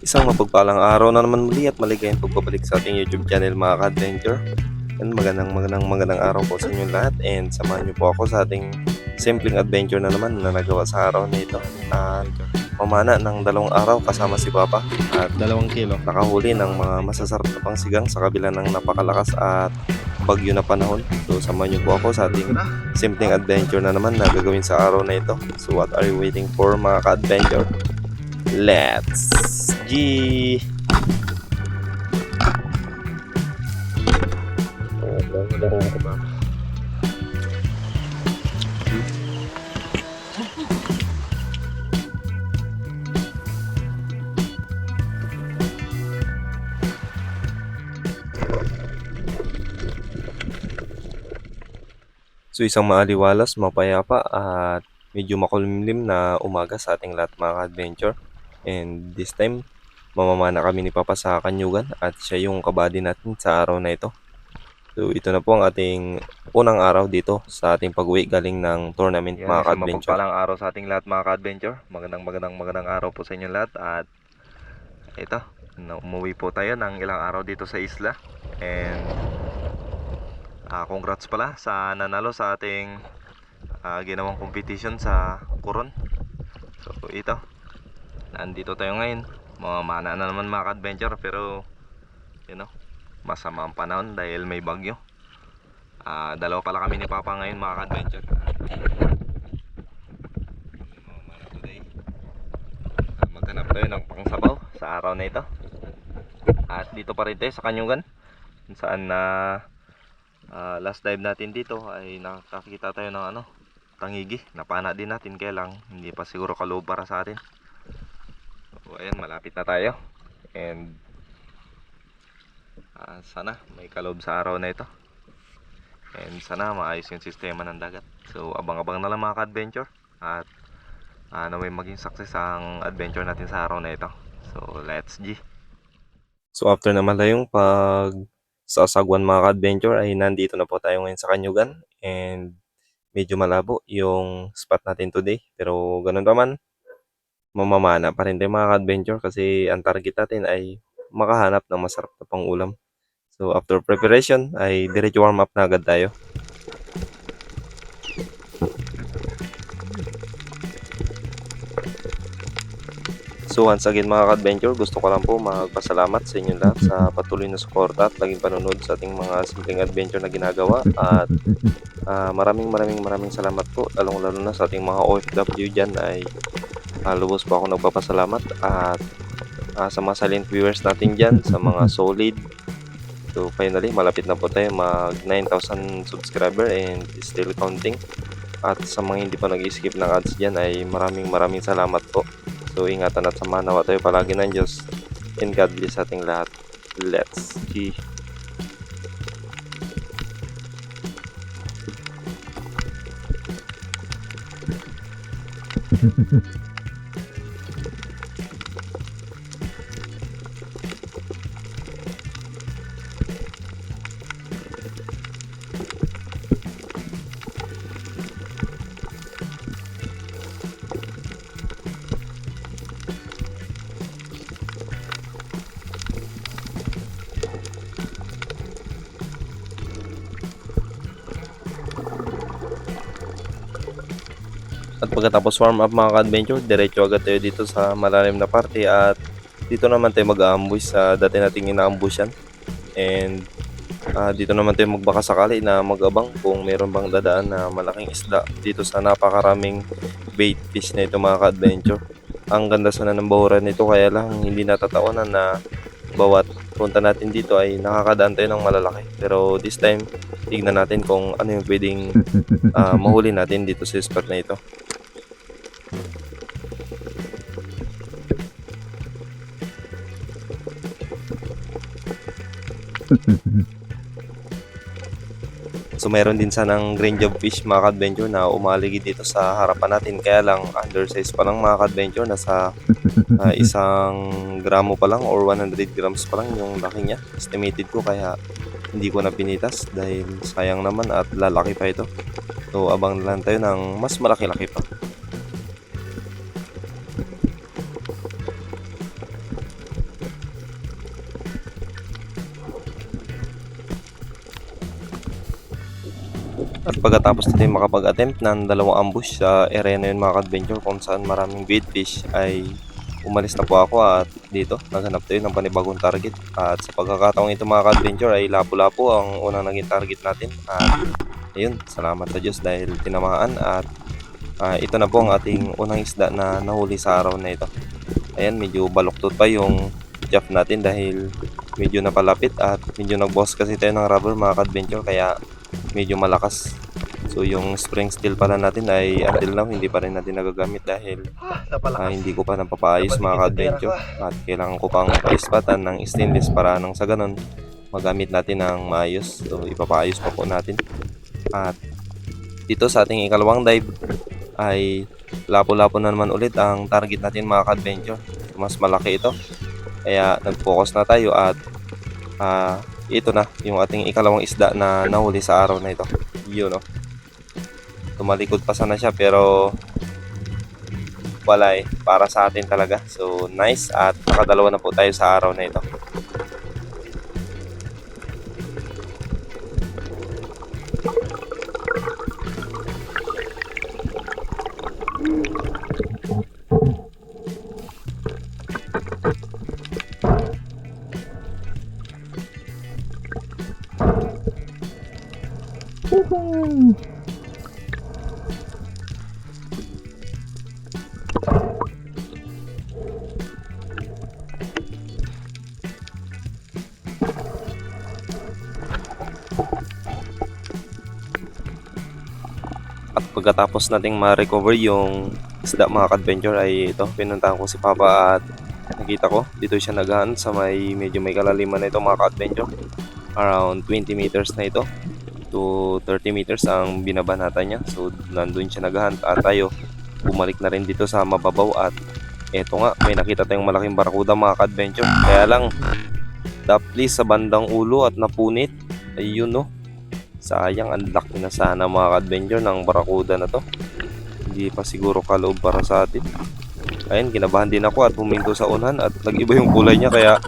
Isang mapagpalang araw na naman muli at maligayang pagbabalik sa ating YouTube channel mga ka-adventure. And magandang araw po sa inyo lahat and samahan niyo po ako sa ating simpleng adventure na naman na nagawa sa araw na ito. At pamana ng 2 araw kasama si Papa at 2 kilo nakahuli ng mga masasarap na pangsigang sa kabila ng napakalakas at bagyo na panahon. So samahan niyo po ako sa ating simpleng adventure na naman na gagawin sa araw na ito. So what are you waiting for mga ka-adventure? Let's G. So isang maaliwalas, mapayapa at medyo makulimlim na umaga sa ating lahat mga ka-adventure. And this time, mamamana kami ni Papa sa Kanyugan at siya yung kabady natin sa araw na ito. So ito na po ang ating unang araw dito sa ating pag-uwi galing ng tournament mga ka-adventure. Mapagpalang araw sa ating lahat mga ka-adventure. Magandang araw po sa inyo lahat. At ito, umuwi po tayo ng ilang araw dito sa isla. And congrats pala sa nanalo sa ating ginawang competition sa Coron. So ito, nandito tayo ngayon. Mamamana na naman mga ka-adventure, pero masama ang panahon dahil may bagyo. Dalawa pala kami ni Papa ngayon mga ka-adventure. Mamamana today. Maghanap tayo ng pangsabaw sa araw na ito. At dito pa rin tayo sa Kanyugan, saan na last dive natin dito ay nakakita tayo ng tangigi. Napana din natin, kaya lang hindi pa siguro kaloob para sa atin. So ayan, malapit na tayo. And sana may kaloob sa araw na ito. And sana maayos yung sistema ng dagat. So abang-abang na lang mga ka-adventure. At naway maging success ang adventure natin sa araw na ito. So let's G. So after naman tayong sasagwan mga ka-adventure ay nandito na po tayo ngayon sa Kanyugan. And medyo malabo yung spot natin today, pero ganun pa man, mamamana pa rin tayo mga ka-adventure kasi ang target natin ay makahanap ng masarap na pang-ulam. So after preparation ay diretso warm up na agad tayo. So once again mga ka-adventure, gusto ko lang po magpasalamat sa inyo lahat sa patuloy na suporta at laging panonood sa ating mga simpleng adventure na ginagawa. At maraming salamat po, lalong-lalo na sa ating mga OFW dyan ay lubos po ako nagpapasalamat. At sa mga silent viewers natin dyan, sa mga solid. So finally, malapit na po tayo mag 9,000 subscriber and still counting. At sa mga hindi pa nag-skip ng ads dyan ay maraming salamat po. So ingatan at samahan nawa tayo palagi ng Diyos. And God bless ating lahat. Let's see. At pagkatapos warm up mga ka-adventure, diretso agad tayo dito sa malalim na parte at dito naman tayo mag-aambush sa dati nating inaambushan. And dito naman tayo magbaka sakali na mag-abang kung meron bang dadaan na malaking isda dito sa napakaraming bait fish na ito mga ka-adventure. Ang ganda sana ng bahuran nito, kaya lang hindi natatawanan na bawat punta natin dito ay nakakadaan tayo ng malalaki. Pero this time, tignan natin kung ano yung pwedeng mahuli natin dito sa spot na ito. So meron din sanang green job fish mga ka-adventure na umaligid dito sa harapan natin, kaya lang undersize pa lang mga ka-adventure, nasa 1 gramo pa lang or 100 grams pa lang yung laki niya, estimated ko, kaya hindi ko na pinitas dahil sayang naman at lalaki pa ito. So abang lang tayo ng mas malaki-laki pa. At pagkatapos natin makapag-attempt ng dalawang ambush sa area na yun mga ka-adventure kung saan maraming bait fish, ay umalis na po ako at dito naghanap tayo ng panibagong target. At sa pagkakataong ito mga ka-adventure ay lapu-lapu ang unang naging target natin. At ayun, salamat sa Diyos dahil tinamaan at ito na po ang ating unang isda na nahuli sa araw na ito. Ayan, medyo baluktot pa yung jack natin dahil medyo napalapit at medyo nag-boss kasi tayo ng rubber mga ka-adventure kaya medyo malakas. So yung spring steel pala natin ay until now hindi pa rin natin nagagamit dahil hindi ko pa napapaayos mga ka-adventure at kailangan ko pang paispatan ng stainless para nang sa ganun magamit natin ng maayos. So ipapaayos pa po natin. At dito sa ating ikalawang dive ay lapo-lapo na naman ulit ang target natin mga ka-adventure. Mas malaki ito kaya nag-focus na tayo at ito na yung ating ikalawang isda na nahuli sa araw na ito. Yun, no? Tumalikod pa sana siya pero wala para sa atin talaga. So nice at nakadalawa na po tayo sa araw na ito. At pagkatapos nating ma-recover yung isda mga ka-adventure ay ito, pinuntahan ko si Papa at nakita ko dito siya naghahan sa medyo may kalaliman na ito mga ka-adventure. Around 20 meters na ito to 30 meters ang binabanata niya. So nandun siya naghahan at tayo bumalik na rin dito sa mababaw at eto nga, may nakita tayong malaking barakuda mga ka-adventure. Kaya lang dapli sa bandang ulo at napunit. Ayun, no. Sayang, ang laki na sana mga ka-adventure ng barakuda na to. Hindi pa siguro kaloob para sa atin. Ayun, kinabahan din ako at huminto sa unahan at nag-iba yung kulay niya kaya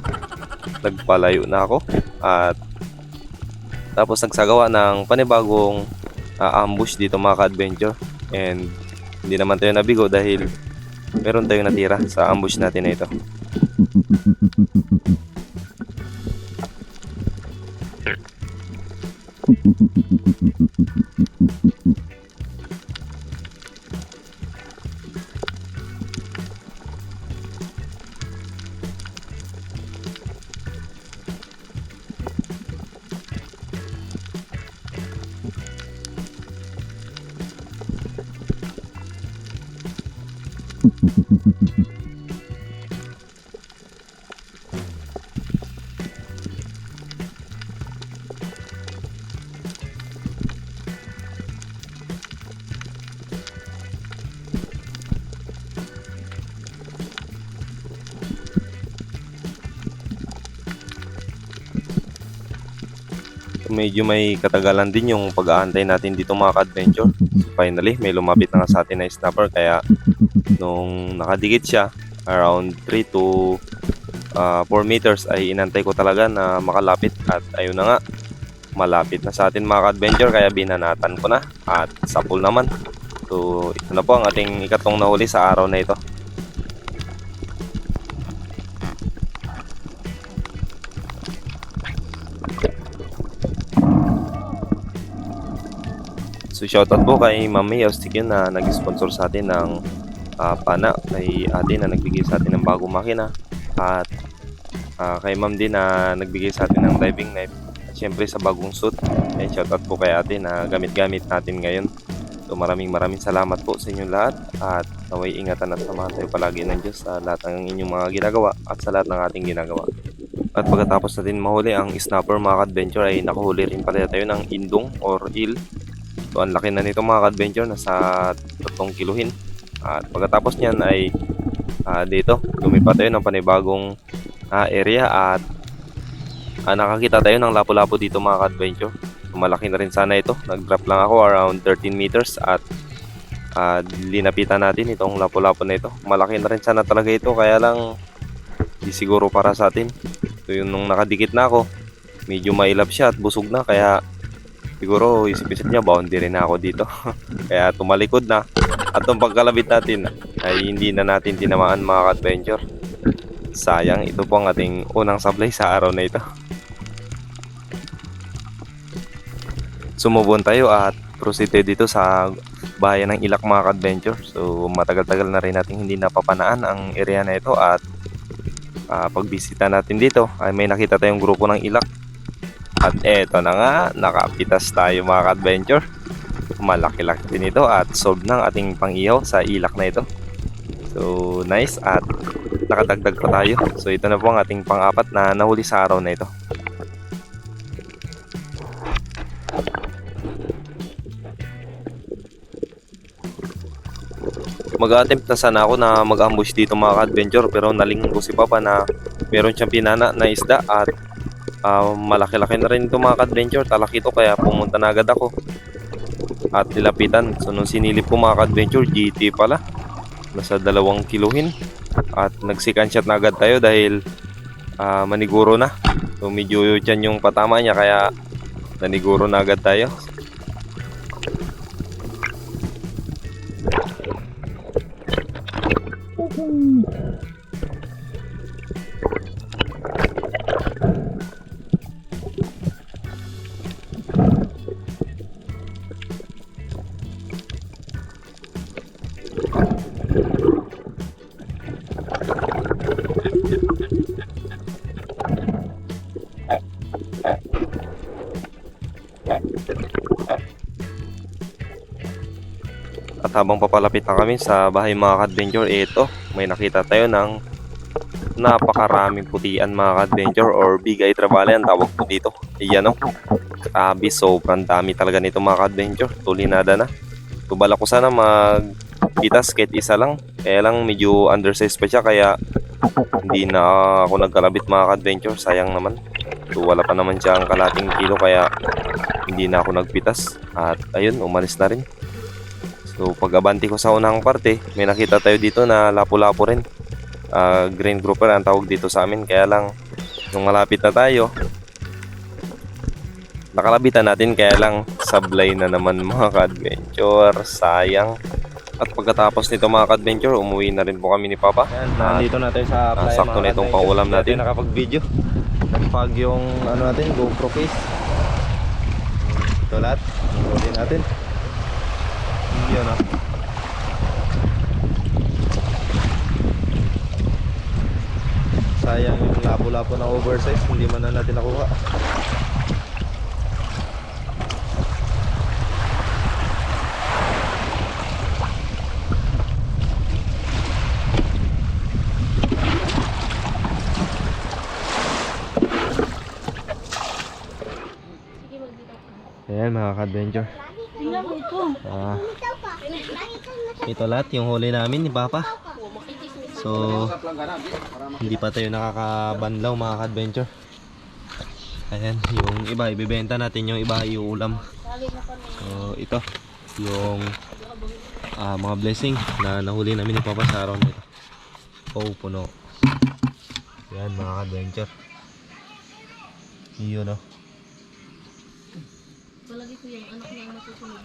nagpalayo na ako. At tapos nagsagawa ng panibagong ambush dito mga ka-adventure. And hindi naman tayo nabigo dahil meron tayong natira sa ambush natin na ito. Medyo may katagalan din yung pag-aantay natin dito mga ka-adventure. So finally, may lumapit na nga sa atin na snapper kaya nung nakadikit siya around 3 to 4 meters ay inantay ko talaga na makalapit at ayun na nga, malapit na sa atin mga ka-adventure kaya binanatan ko na at sapul naman. So ito na po ang ating ikatlong nahuli sa araw na ito. So shoutout po kay Ma'am May Austik na nag-sponsor sa atin ng pana kay ate na nagbigay sa atin ng bagong makina at kay Ma'am din na nagbigay sa atin ng diving knife at syempre sa bagong suit. And shoutout po kay ate na gamit-gamit natin ngayon. So maraming salamat po sa inyong lahat at naway ingatan at samahan tayo palagi ng Diyos sa lahat ng inyong mga ginagawa at sa lahat ng ating ginagawa. At pagkatapos natin mahuli ang snapper mga ka-adventure ay nakahuli rin pala tayo ng indong or eel. So ang laki na nito mga ka-adventure, nasa 3 kiluhin. At pagkatapos niyan ay dito lumipat tayo ng panibagong area at nakakita tayo ng lapu-lapu dito mga ka-adventure. So, malaki na rin sana ito. Nag-drop lang ako around 13 meters at linapitan natin itong lapu-lapu na ito. Malaki na rin sana talaga ito kaya lang di siguro para sa atin. So yun, nung nakadikit na ako medyo mailap siya at busog na kaya Siguro isip-isip niya boundary na ako dito. Kaya tumalikod na. At nung pagkalabit natin ay hindi na natin tinamaan mga ka-adventure. Sayang, ito po ang ating unang sablay sa araw na ito. Sumubon tayo at proceed dito sa bayan ng Ilak mga ka-adventure. So matagal-tagal na rin natin hindi napapanaan ang area na ito at pagbisita natin dito ay may nakita tayong grupo ng Ilak. At eto na nga, nakapitas tayo mga ka-adventure. Malaki-laki din ito at solve ng ating pang-ihaw sa ilak na ito. So nice at nakadagdag pa tayo. So ito na po ang ating pang-apat na nahuli sa araw na ito. Mag-attempt na sana ako na mag-ambush dito mga ka-adventure, pero nalingon ko si Papa na meron siyang pinana na isda at malaki-laki na rin ito mga ka-adventure. Talaki ito kaya pumunta na agad ako at nilapitan. So nung sinilip ko mga ka-adventure, GT pala. Nasa 2 kiluhin at nag-second shot na agad tayo dahil maniguro na. So medyo dyan yung patama niya kaya naniguro na agad tayo. At habang papalapit na kami sa bahay mga ka-adventure, ito, may nakita tayo ng napakaraming putian mga ka-adventure or big eye trevally ang tawag po dito. Iyan o, grabe, sobrang dami talaga nito mga ka-adventure, tulinada na. Tubala ko sana magpitas kahit isa lang, kaya lang medyo undersized pa siya kaya hindi na ako nagkalabit mga ka-adventure, sayang naman. So wala pa naman siyang kalating kilo kaya hindi na ako nagpitas at ayun, umalis na rin. So pag-abanti ko sa unang parte, may nakita tayo dito na lapu-lapu rin. Green grouper ang tawag dito sa amin. Kaya lang, nung malapit na tayo, nakalabitan natin. Kaya lang, sablay na naman mga ka-adventure. Sayang. At pagkatapos nito mga ka-adventure, umuwi na rin po kami ni Papa. Yan, nandito na tayo sa playa, sakto na itong pang-ulam natin. Nakapag-video. Nagpag yung ano natin, GoPro case. Ito lahat. Huli natin. Yun o. Sayang yung lapo-lapo na oversize, hindi man na natin nakuha. Ayan mga ka-adventure. Ito lahat yung huli namin ni Papa. So hindi pa tayo nakakabanlaw mga ka-adventure. Ayan, yung iba ibibenta natin, yung iba iuulam. So ito yung mga blessing na nahuli namin ni Papa sa araw nito. Oh, puno. Ayan mga ka-adventure. Yun o.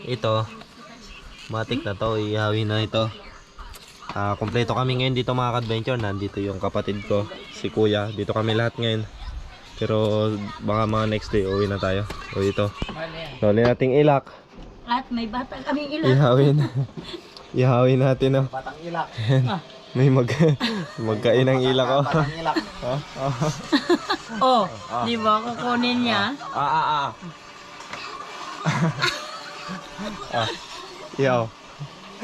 Ito matik na to, ihawi na ito. Kompleto kami ngayon dito mga ka-adventure. Nandito yung kapatid ko, si Kuya. Dito kami lahat ngayon. Pero baka mga next day uwi na tayo. O ito, huli nating ilak. At may bata kaming ilak. Ihawin. Ihawin natin o. Batang ilak. May magkain ng ilak o. Batang ilak. Oh, di ba kukunin niya? Iyaw.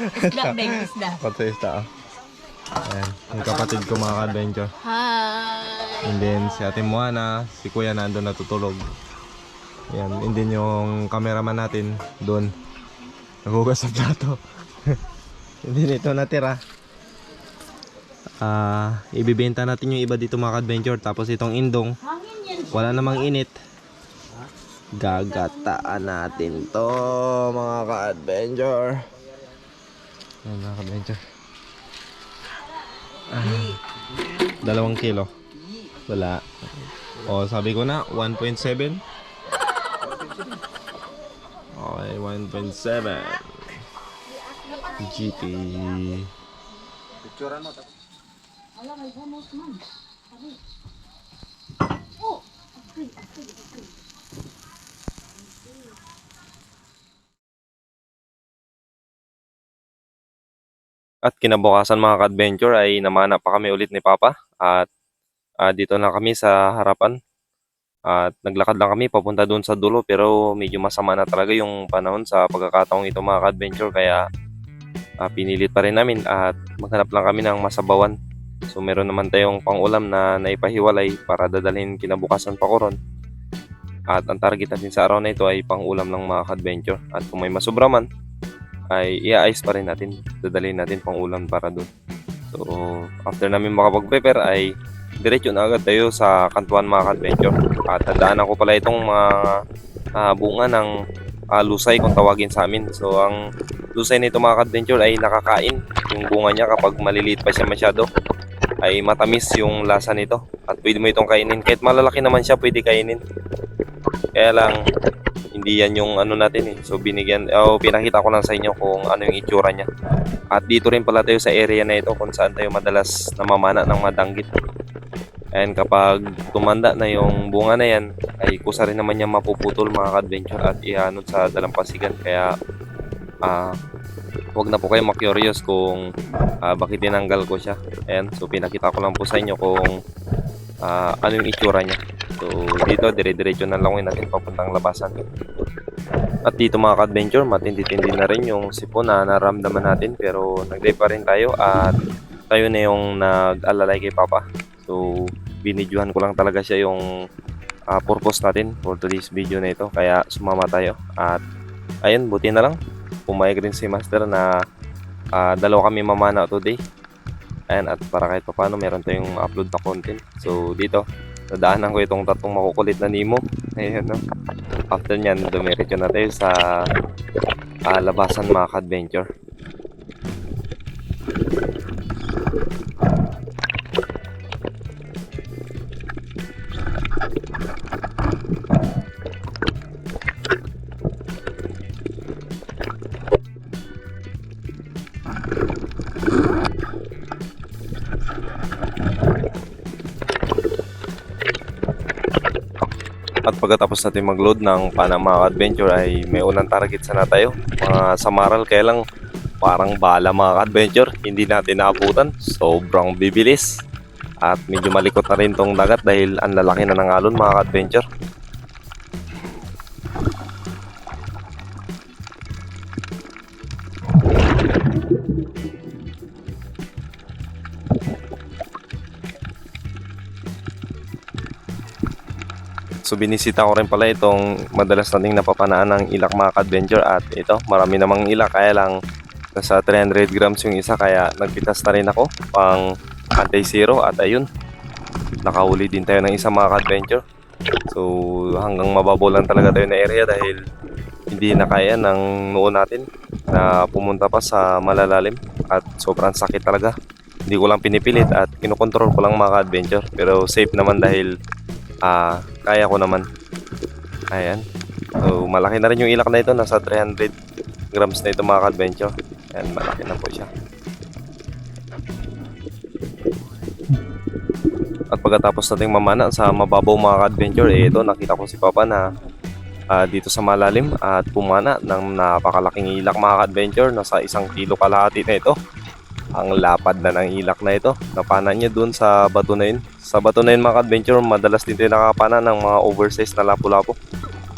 Isda, big isda. Patay isda o. Ayan, yung kapatid ko mga ka-adventure. Hi! And then si Ate Moana, si Kuya nandun natutulog. Ayan, and then yung cameraman natin doon naghugas ng plato. And then ito natira. Ibibenta natin yung iba dito mga ka-adventure. Tapos itong indong, wala namang init. Gagataan natin to mga ka-adventure. Ayan mga ka-adventure. 2 kilo. Wala. O sabi ko na 1.7. Okay, 1.7 GT. At kinabukasan mga ka-adventure ay namana pa kami ulit ni Papa at dito na kami sa harapan at naglakad lang kami papunta doon sa dulo pero medyo masama na talaga yung panahon sa pagkakataong ito mga ka-adventure kaya pinilit pa rin namin at maghanap lang kami ng masabawan. So meron naman tayong pang-ulam na naipahiwalay para dadalhin kinabukasan pa ko ron. At ang target natin sa araw na ito ay pang-ulam ng mga ka-adventure at kung may masubra man ay i-ayos pa rin natin, dadalhin natin pang ulam para doon. So, after namin makapag-prepare ay diretso na agad tayo sa kantuan mga ka-adventure. At tandaan ko pala itong mga bunga ng lusay kung tawagin sa amin. So, ang lusay nito mga ka-adventure ay nakakain. Yung bunga niya kapag maliliit pa siya masyado ay matamis yung lasa nito. At pwede mo itong kainin. Kahit malalaki naman siya, pwede kainin. Kaya lang, hindi yan yung ano natin eh. So pinakita ko lang sa inyo kung ano yung itsura niya. At dito rin pala tayo sa area na ito kung saan tayo madalas namamana ng madanggit. And kapag tumanda na yung bunga na yan, ay kusa rin naman niya mapuputol mga ka-adventure at ihanod sa dalampasigan. Kaya wag na po kayo ma-curious kung bakit tinanggal ko siya. Ayan, so pinakita ko lang po sa inyo kung ano yung itsura niya. So dito dire-diretso na lang natin papuntang labasan. At dito mga ka-adventure, matindi-tindi na rin yung sipon na naramdaman natin pero nag-dive pa rin tayo at tayo na yung nag-alalay kay Papa. So binidyohan ko lang talaga siya yung purpose natin for today's video na ito kaya sumama tayo. At ayun, buti na lang pumayag rin si Master na dalawa kami mamana today. Ayan, at para kahit pa paano meron tayong upload na content. So dito nadaanan ko itong tatlong makukulit na Nemo. Ayan, no? After nyan, dumiretso na tayo sa labasan mga ka-adventure. At pagkatapos natin mag-load ng Panama Adventure ay may unang target sana tayo. Mga samaral kaya lang parang bala mga adventure hindi natin naabutan. Sobrang bibilis. At medyo malikot na rin tong dagat dahil ang lalaki na ng alon mga adventure. So binisita ko rin pala itong madalas nating napapanaan ng ilak mga ka-adventure at ito marami namang ilak kaya lang nasa 300 grams yung isa kaya nagpitas na rin ako pang anti-zero at ayun nakahuli din tayo ng isa mga ka-adventure. So hanggang mababaw lang talaga tayo na area dahil hindi na kaya ng noo natin na pumunta pa sa malalalim at sobrang sakit talaga. Hindi ko lang pinipilit at kinokontrol ko lang mga ka-adventure pero safe naman dahil kaya ko naman. Ayan. So, malaki na rin yung ilak na ito. Nasa 300 grams na ito mga ka-adventure. Ayan, malaki na po siya. At pagkatapos nating mamana sa mababaw mga ka-adventure, ito nakita ko si Papa na dito sa malalim at pumana ng napakalaking ilak mga ka-adventure. Nasa 1 kilo kalahati na ito. Ang lapad na ng ilak na ito. Napana niya dun sa bato na yun. Sa bato na yun mga adventure, madalas din tayo nakapana ng mga oversized na lapu-lapu.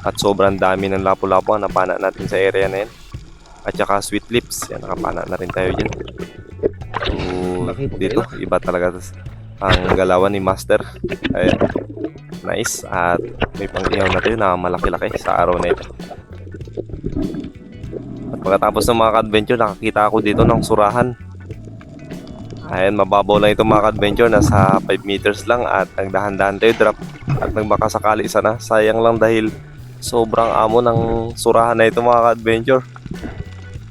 At sobrang dami ng lapu-lapu ang napana natin sa area na yun. At saka sweet lips, yan, nakapana na rin tayo dyan. So, dito, iba talaga ang galawan ni Master. Ayan. Nice. At may pang-ihaw na tayo na malaki-laki sa araw na ito. At pagkatapos ng mga ka-adventure, nakakita ako dito ng surahan. Ayan, mababaw lang ito mga ka-adventure, nasa 5 meters lang at nagdahan-dahan tayo drop at nagbakasakali sana. Sayang lang dahil sobrang amo ng surahan na ito mga ka-adventure.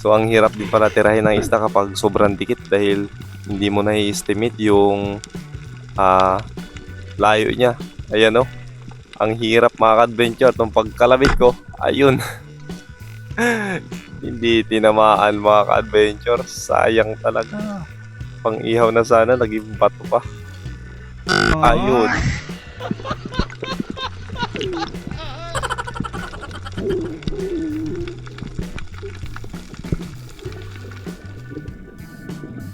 So ang hirap din pala tirahin ng isda kapag sobrang dikit dahil hindi mo na i-estimate yung layo niya. Ayan o, ang hirap mga ka-adventure. Itong pagkalabit ko, ayun, Hindi tinamaan mga ka-adventure. Sayang talaga. Pang-ihaw na sana, naging bato pa. Ayun.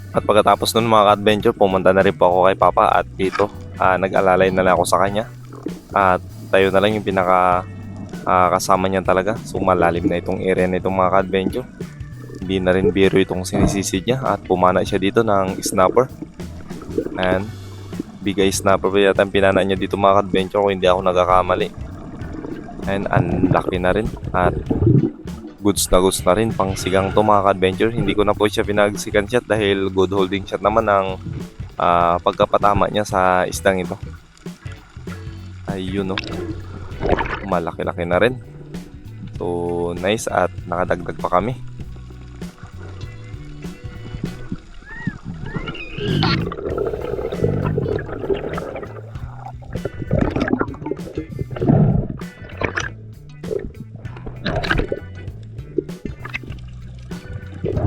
At pagkatapos nun mga ka-adventure, pumunta na rin po ako kay Papa at dito. Nag-alalay na lang ako sa kanya. At tayo na lang yung pinaka kasama niya talaga. So malalim na itong area na itong mga ka-adventure. Hindi na rin biro itong sinisisid niya. At pumana siya dito ng snapper. Ayan. Bigay snapper pa yata ang pinana niya dito mga ka-adventure kung hindi ako nagkakamali. Ayan, ang laki na rin. At goods na rin pang sigang to mga ka-adventure. Hindi ko na po siya pinag-second shot dahil good holding shot naman ang pagkapatama niya sa isdang ito. Ayun, no. Malaki-laki na rin. So nice at nakadagdag pa kami.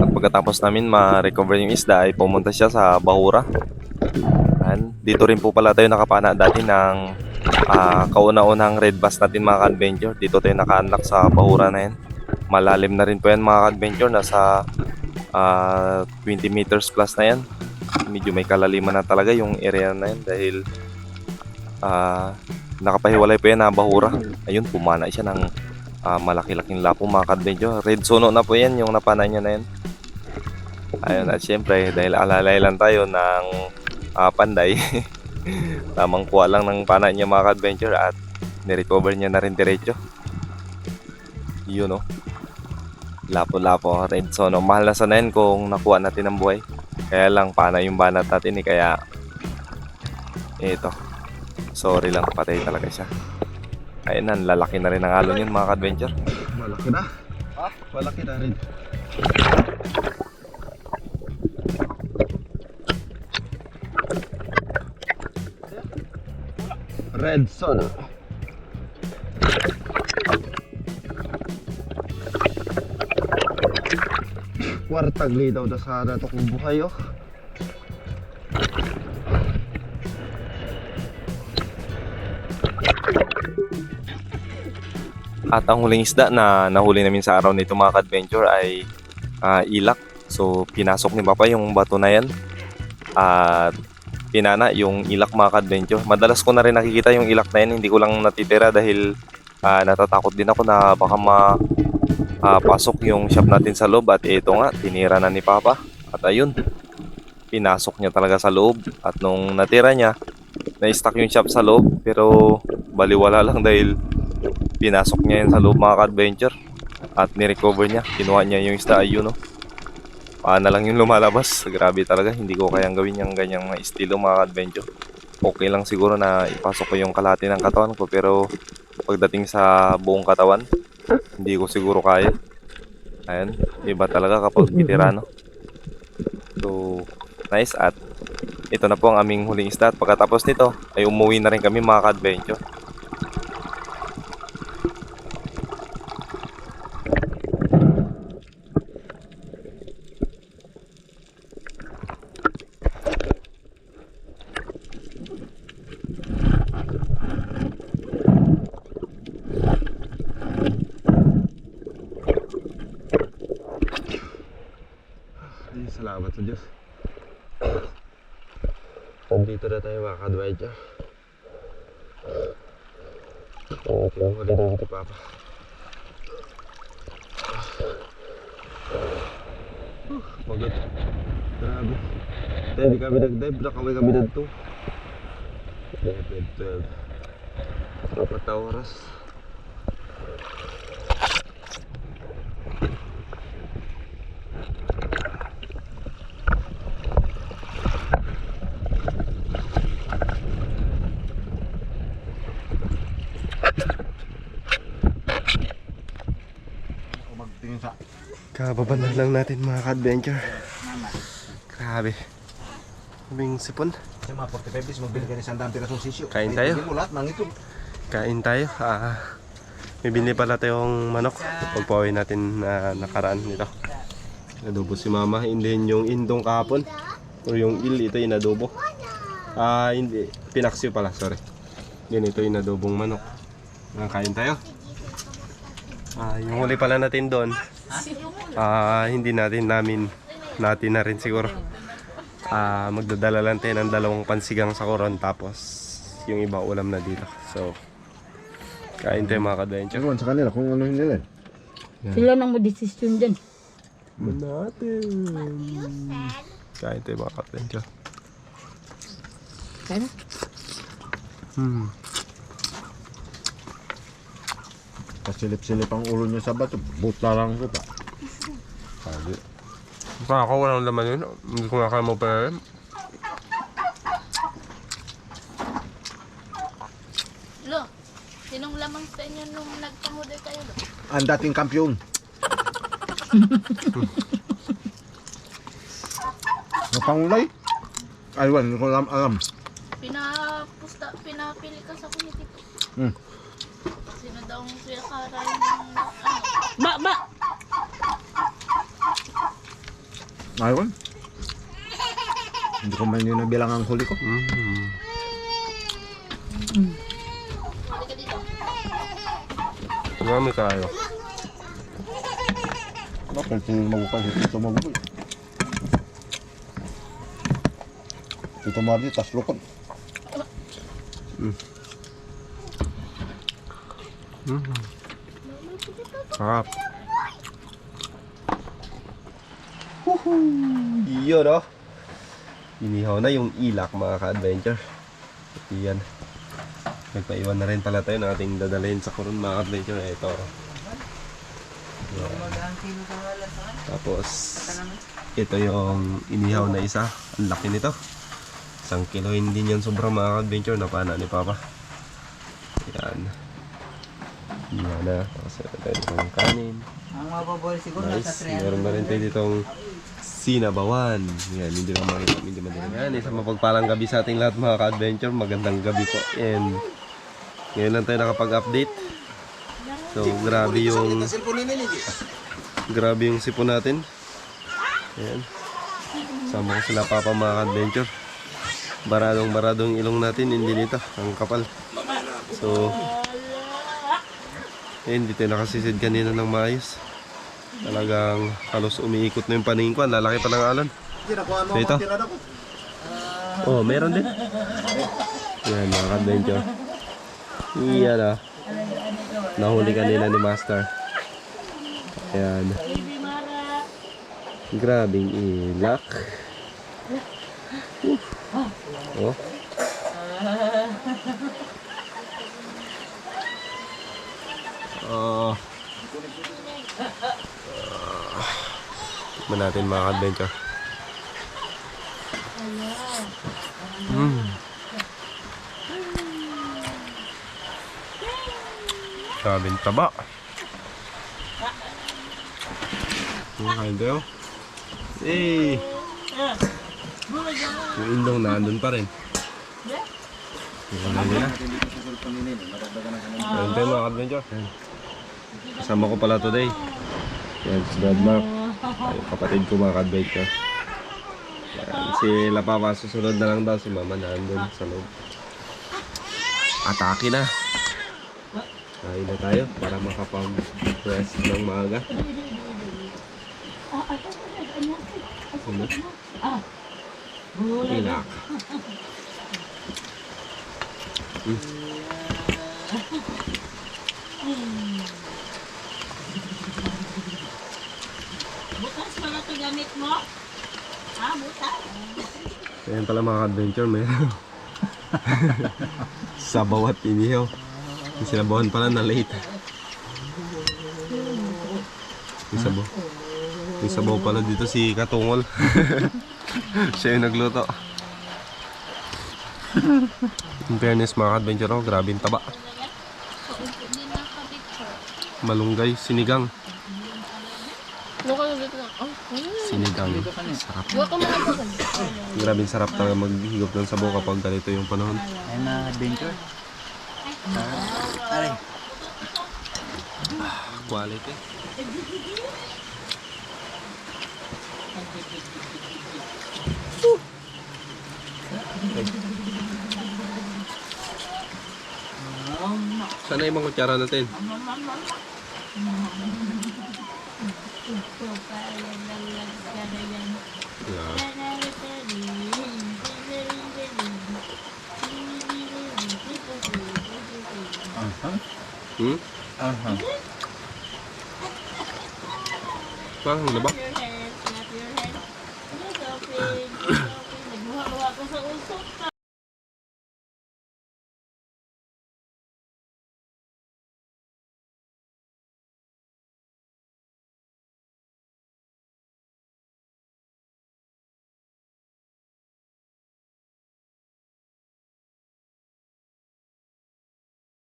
At pagkatapos namin ma-recover yung isda ay pumunta siya sa Bahura. And dito rin po pala tayo nakapana dati ng kauna-unang red bass natin mga ka-adventure. Dito tayo naka-unlock sa Bahura na yan. Malalim na rin po yan mga ka-adventure. Nasa 20 meters plus na yan. Medyo may kalaliman na talaga yung area na yan dahil nakapahiwalay po yan na Bahura. Ayun, pumana siya ng malaki-laking lapo mga ka-adventure. Red sono na po yan yung napana niya na yan. Ayun, at syempre dahil alalay lang tayo ng panday tamang kuha lang ng pana niya mga ka-adventure at nirecover niya na rin diretso. Yun, no. Lapo-lapo, red sono. Mahal na sana yan kung nakuha natin ang buhay. Kaya lang pana yung banat natin kaya ito. Sorry lang, patay talaga siya. Ayun, ang lalaki na rin ang alon yun mga ka-adventure. Malaki na. Malaki na rin. Red Sono. Kwartag litaw na sana ito kung buhay, oh. At ang huling isda na nahuli namin sa araw nito mga ka-adventure ay ilak. So pinasok ni Papa yung bato na yan at pinana yung ilak mga ka-adventure. Madalas ko na rin nakikita yung ilak na yan, hindi ko lang natitira dahil natatakot din ako na baka pasok yung shop natin sa loob. At ito nga, tinira na ni Papa. At ayun, pinasok niya talaga sa loob. At nung natira niya, na-stuck yung shop sa loob. Pero baliwala lang dahil pinasok niya yun sa loob mga ka-adventure. At nirecover niya, kinuha niya yung isda. Ayun, no. Na lang yung lumalabas. Grabe talaga, hindi ko kayang gawin yung ganyang estilo mga ka-adventure. Okay lang siguro na ipasok ko yung kalahati ng katawan ko, pero pagdating sa buong katawan, hindi ko siguro kaya. Ayan, iba talaga kapag veterano. So nice. At ito na po ang aming huling isda. At pagkatapos nito ay umuwi na rin kami mga ka-adventure. Ay, salamat sa Diyos. Nandito na tayo mga ka-adventure. Okay, wala na dito, Papa. Pagod. Grabe. Tayo, di kami nag-dive. Nakaway kami nag-2. 11, 12. 4 na oras. Kababa na lang natin mga ka-adventure. Grabe. Kaming sipon. Yung mga 45 days, magbili ka ng 100 pirasong sisyo. Kain tayo. Hindi mo lahat, mangitog. Kain tayo. May binili pala tayong manok. Pagpawin natin na nakaraan nito. Adobo si mama. Hindi yung indong kahapon. O yung ito yung adobo. Hindi. Pinaksyo pala, sorry. Yan, ito yung adobong manok. Kain tayo. Yung huli pala natin doon. Hindi natin na rin siguro. Magdadala lang tayo ng 2 pansigang sa koron. Tapos yung iba ulam na dito. So, kain tayo mga ka-adventure. Ewan sa kanila kung ano nila. Sila nang mag-desisyon dyan. Natin. Kain tayo mga ka-adventure. Kaya? Pasilip-silip ang ulo niya sa bato. Buta lang ko pa. Sabi. Baka ako walang laman yun. Hindi ko nakakaya mo pa rin. Lo, sinong lamang sa inyo nung nagpamudel kayo, Lo? Ang dating kampiyon. Napangulay? Aywan, hindi ko alam. Pinapili ka sa committee ko. Hmm. Sino daw ang pinakaray ng Ba! Aywan. Hindi ko man yun nabilang ang huli ko. Hali ka dito. Marami kayo. Bakit sila magukal? Ito magukal. Ito mardi, tas lukon. Sarap. Yun oh. Inihaw na yung ilak mga ka-adventure. Yan. Nagpaiwan na rin pala tayo ng ating dadalhin sa koron mga ka-adventure. Ito. Yan. Tapos ito yung inihaw na isa. Ang laki nito. 1 kilo hindi yan sobrang mga ka-adventure. Napana ni Papa. Yan. Yan na. Tapos ito tayo ditong kanin. Ang mababol siguro nasa Nice. Meron na rin tayo ditong sinabawan. Yan, hindi lang makita, hindi madali. Yan, isang mapagpalang gabi sa ating lahat mga ka-adventure. Magandang gabi po. And ngayon lang tayo nakapag-update. So, grabe yung sipon natin. Yan. Sama ko sila Papa mga ka-adventure. Baradong ilong natin, hindi nito. Ang kapal. So, hindi tayo nakasisid kanina ng maayos. Talagang halos umiikot na yung paningin ko. Ang lalaki pa ng alon. So ito. Oh, meron din. Yan mga ka-adventure. Iyan ah. Nahuli kanina ni Master. Ayan. Grabing ilak. Oh. Tikman natin mga ka-adventure. Grabing taba. Kain tayo. Eh. Yung indong nandun pa rin. Kain na. Kain tayo mga ka-adventure. Kasama ko pala today. Yan, si Brad Mark. Yung kapatid ko mga ka-adventure. Yan, si Papa susunod na lang daw, si Mama nandun sa loob. Atake na. Kain na tayo para makapag-rest ng maaga. Ano? Ilak. Bukas pala ito gamit mo? Bukas? Ayan pala mga adventure, may sabaw at inihaw. Yung sinabawan pala na late. Yung sabaw pala dito si Katungol. Siya yung nagluto. In fairness mga adventure, oh, grabe yung taba. Hindi nakapicture. Malunggay, sinigang. Luka na dito. Sinigang. Sarap. Huwag ka mga ito. Grabe yung sarap talaga maghigop ng sabaw kapag ganito yung panahon. Ay mga adventure. Aray. Quality. Sana ibang kutsara natin. Yeah. Hmm? Parang na ba? Clap your hands, clap your hands. Yes, open, yes, open. Nagbuha-buha ka sa usok ka.